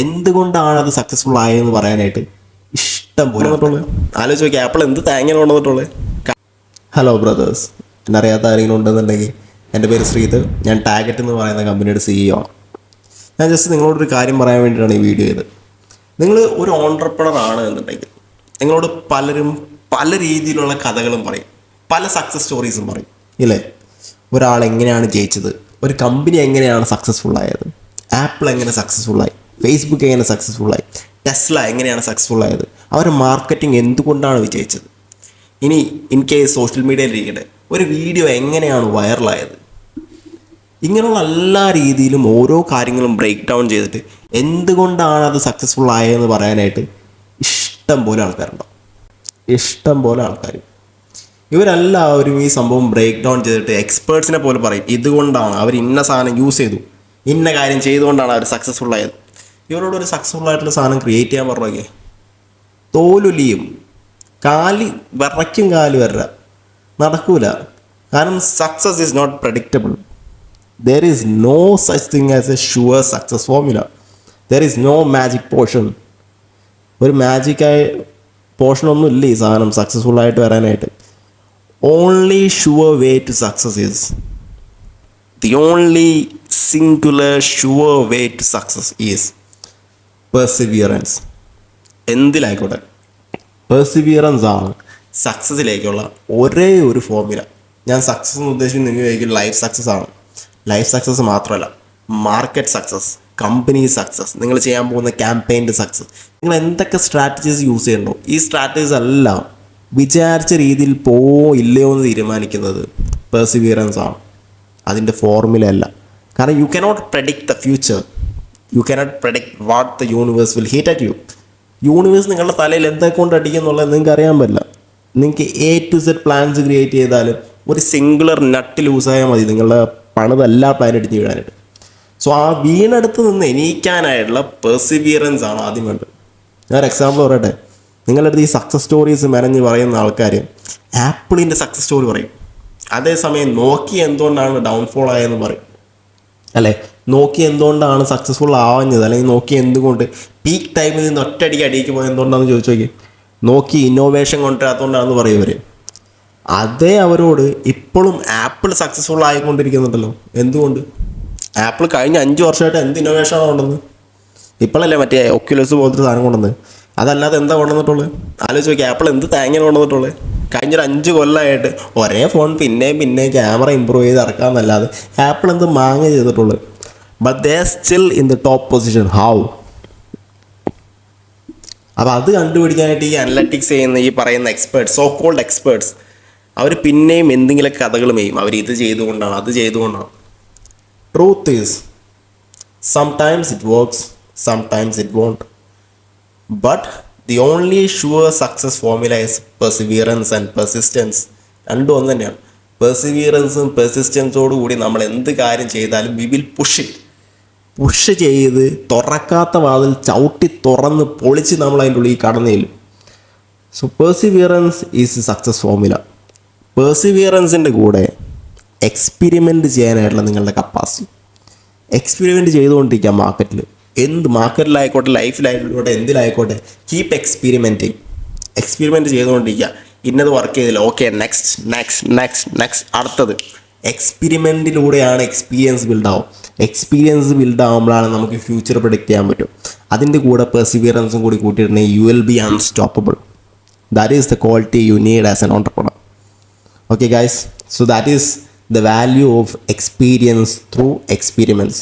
എന്തുകൊണ്ടാണ് അത് സക്സസ്ഫുൾ ആയതെന്ന് പറയാനായിട്ട് ഇഷ്ടം പോലെ ആലോചിച്ച് നോക്കി ആപ്പിൾ എന്ത് തേങ്ങ കൊണ്ടുവന്നിട്ടുള്ളത്. ഹലോ ബ്രദേഴ്സ്, എന്നെ അറിയാത്ത ആരെങ്കിലും ഉണ്ടെന്നുണ്ടെങ്കിൽ എൻ്റെ പേര് ശ്രീധർ. ഞാൻ ടാഗറ്റ് എന്ന് പറയുന്ന കമ്പനിയുടെ CEO ആണ്. ഞാൻ ജസ്റ്റ് നിങ്ങളോടൊരു കാര്യം പറയാൻ വേണ്ടിയിട്ടാണ് ഈ വീഡിയോ ചെയ്തത്. നിങ്ങൾ ഒരു ഓൺട്രപ്രണർ ആണ് എന്നുണ്ടെങ്കിൽ നിങ്ങളോട് പലരും പല രീതിയിലുള്ള കഥകളും പറയും, പല സക്സസ് സ്റ്റോറീസും പറയും ഇല്ലേ? ഒരാൾ എങ്ങനെയാണ് ജയിച്ചത്, ഒരു കമ്പനി എങ്ങനെയാണ് സക്സസ്ഫുൾ ആയത്, ആപ്പിൾ എങ്ങനെ സക്സസ്ഫുള്ളായി, ഫേസ്ബുക്ക് എങ്ങനെ സക്സസ്ഫുള്ളായി, ടെസ്ല എങ്ങനെയാണ് സക്സസ്ഫുൾ ആയത്, അവരുടെ മാർക്കറ്റിംഗ് എന്തുകൊണ്ടാണ് വിജയിച്ചത്. ഇനി ഇൻ കേസ് സോഷ്യൽ മീഡിയയിലിരിക്കട്ടെ, ഒരു വീഡിയോ എങ്ങനെയാണ് വൈറലായത്. ഇങ്ങനെയുള്ള എല്ലാ രീതിയിലും ഓരോ കാര്യങ്ങളും ബ്രേക്ക് ഡൗൺ ചെയ്തിട്ട് എന്തുകൊണ്ടാണ് അത് സക്സസ്ഫുൾ ആയതെന്ന് പറയാനായിട്ട് ഇഷ്ടം പോലെ ആൾക്കാരുണ്ടാവും. ഇഷ്ടം പോലെ ആൾക്കാർ ഇവരെല്ലാവരും ഈ സംഭവം ബ്രേക്ക് ഡൗൺ ചെയ്തിട്ട് എക്സ്പേർട്സിനെ പോലെ പറയും ഇതുകൊണ്ടാണ് അവർ ഇന്ന സാധനം യൂസ് ചെയ്തു, ഇന്ന കാര്യം ചെയ്തുകൊണ്ടാണ് അവർ സക്സസ്ഫുൾ ആയത്. ഇവരോട് ഒരു സക്സസ്ഫുൾ ആയിട്ടുള്ള സാധനം ക്രിയേറ്റ് ചെയ്യാൻ പറഞ്ഞേ തോലുലിയും വിറയ്ക്കും കാല് വര നടക്കൂല. കാരണം success is not predictable. There is no such thing as a sure success formula. There is no magic portion. ഒരു മാജിക്കായ പോർഷനൊന്നും ഇല്ല ഈ സാധനം സക്സസ്ഫുൾ ആയിട്ട് വരാനായിട്ട്. Only sure way to success is the only singular sure way to success is perseverance. എന്തിലായിക്കോട്ടെ perseverance ആണ് സക്സസ്സിലേക്കുള്ള ഒരേ ഒരു ഫോർമുല. ഞാൻ സക്സസ് എന്ന് ഉദ്ദേശിക്കുന്നത് നിങ്ങൾ ചോദിക്കും ലൈഫ് സക്സസ് ആണ്. ലൈഫ് സക്സസ് മാത്രമല്ല, മാർക്കറ്റ് സക്സസ്, കമ്പനി സക്സസ്, നിങ്ങൾ ചെയ്യാൻ പോകുന്ന ക്യാമ്പയിൻ്റെ സക്സസ്, നിങ്ങൾ എന്തൊക്കെ സ്ട്രാറ്റജീസ് യൂസ് ചെയ്യണോ ഈ സ്ട്രാറ്റജീസ് എല്ലാം വിചാരിച്ച രീതിയിൽ ഇല്ലയോ എന്ന് തീരുമാനിക്കുന്നത് പെർസിവിയറൻസ് ആണ്, അതിൻ്റെ ഫോർമുല അല്ല. കാരണം you cannot predict the future, you cannot predict what the universe will hit at you. Universe നിങ്ങളുടെ തലയിൽ എന്തൊക്കെ കൊണ്ട് അടിക്കും എന്നുള്ളത് നിങ്ങൾക്ക് അറിയാൻ പറ്റില്ല. നിങ്ങൾക്ക് A to Z plans create ചെയ്താലും ഒരു സിംഗുലർ നട്ട് ലൂസായാൽ മതി നിങ്ങളുടെ പണിതെല്ലാ പ്ലാൻ ഇടിഞ്ഞ് വീഴാനായിട്ട്. സോ ആ വീണെടുത്ത് നിന്ന് എണീക്കാനായിട്ടുള്ള പെർസിവിയറൻസ് ആണ് ആദ്യം വേണ്ടത്. ഞാനൊരു എക്സാമ്പിൾ പറയട്ടെ. നിങ്ങളുടെ അടുത്ത് ഈ സക്സസ് സ്റ്റോറീസ് മെനഞ്ഞ് പറയുന്ന ആൾക്കാർ ആപ്പിളിൻ്റെ സക്സസ് സ്റ്റോറി പറയും, അതേസമയം നോക്കി എന്തുകൊണ്ടാണ് ഡൗൺഫോൾ ആയതെന്ന് പറയും അല്ലേ? നോക്കി എന്തുകൊണ്ടാണ് സക്സസ്ഫുൾ ആവാഞ്ഞത്, അല്ലെങ്കിൽ നോക്കി എന്തുകൊണ്ട് പീക്ക് ടൈമിൽ നിന്ന് ഒറ്റയടിക്ക് അടിയിക്ക് പോയത് എന്തുകൊണ്ടാണെന്ന് ചോദിച്ചു നോക്കി. നോക്കി ഇന്നോവേഷൻ കൊണ്ടുവരാത്തതുകൊണ്ടാണെന്ന് പറയും ഇവർ. അതേ അവരോട് ഇപ്പോഴും ആപ്പിൾ സക്സസ്ഫുൾ ആയിക്കൊണ്ടിരിക്കുന്നുണ്ടല്ലോ. എന്തുകൊണ്ട്? ആപ്പിൾ കഴിഞ്ഞ 5 വർഷമായിട്ട് എന്ത് ഇന്നോവേഷനാണ് കൊണ്ടുവന്നത്? ഇപ്പോഴല്ലേ മറ്റേ ഒക്യുലസ് പോലത്തെ സാധനം കൊണ്ടുവന്നത്. അതല്ലാതെ എന്താ കൊണ്ടുവന്നിട്ടുള്ളത്? ആലോചിച്ച് നോക്കി ആപ്പിൾ എന്ത് തേങ്ങ കൊണ്ടുവന്നിട്ടുള്ളത്. കഴിഞ്ഞൊരു 5 കൊല്ലമായിട്ട് ഒരേ ഫോൺ പിന്നെ ക്യാമറ ഇമ്പ്രൂവ് ചെയ്ത് ഇറക്കാമെന്നല്ലാതെ ആപ്പിൾ എന്ത് മാങ്ങ ചെയ്തിട്ടുള്ളത്. But they are still in the top position. How? അപ്പോൾ അത് കണ്ടുപിടിക്കാനായിട്ട് ഈ അനലറ്റിക്സ് ചെയ്യുന്ന ഈ പറയുന്ന എക്സ്പേർട്സ്, സോ കോൾഡ് എക്സ്പേർട്സ്, അവർ പിന്നെയും എന്തെങ്കിലുമൊക്കെ കഥകൾ മെയ്യും. അവർ ഇത് ചെയ്തുകൊണ്ടാണ്, അത് ചെയ്തുകൊണ്ടാണ്. Truth is sometimes it works, sometimes it won't. But the only sure success formula is perseverance and persistence. രണ്ടും ഒന്ന് തന്നെയാണ്. പെർസിവിയറൻസും പെർസിസ്റ്റൻസോടു കൂടി നമ്മൾ എന്ത് കാര്യം ചെയ്താലും വി വിൽ പുഷ് ചെയ്ത് തുറക്കാത്ത വാതിൽ ചവിട്ടി തുറന്ന് പൊളിച്ച് നമ്മൾ അതിൻ്റെ ഉള്ളിൽ കടന്നേലും. So perseverance is success formula. പെർസിവിയറൻസിൻ്റെ കൂടെ എക്സ്പെരിമെൻറ്റ് ചെയ്യാനായിട്ടുള്ള നിങ്ങളുടെ കപ്പാസിറ്റി. എക്സ്പെരിമെൻറ്റ് ചെയ്തുകൊണ്ടിരിക്കുക മാർക്കറ്റിൽ, എന്ത് മാർക്കറ്റിലായിക്കോട്ടെ, ലൈഫിലായിക്കോട്ടെ, എന്തിലായിക്കോട്ടെ. കീപ്പ് എക്സ്പെരിമെൻറ്റ് ചെയ്തുകൊണ്ടിരിക്കുക. ഇന്നത് വർക്ക് ചെയ്തില്ല, ഓക്കെ, നെക്സ്റ്റ് അടുത്തത്. എക്സ്പെരിമെൻറ്റിലൂടെയാണ് എക്സ്പീരിയൻസ് ബിൽഡാവും. എക്സ്പീരിയൻസ് ബിൽഡാവുമ്പോഴാണ് നമുക്ക് ഫ്യൂച്ചർ പ്രഡിക്റ്റ് ചെയ്യാൻ പറ്റും. അതിൻ്റെ കൂടെ പെർസിവിയറൻസും കൂടി കൂട്ടിയിട്ടുണ്ടെങ്കിൽ you will be unstoppable. That is the quality you need as an entrepreneur. Okay guys, so that is the value of experience through experiments.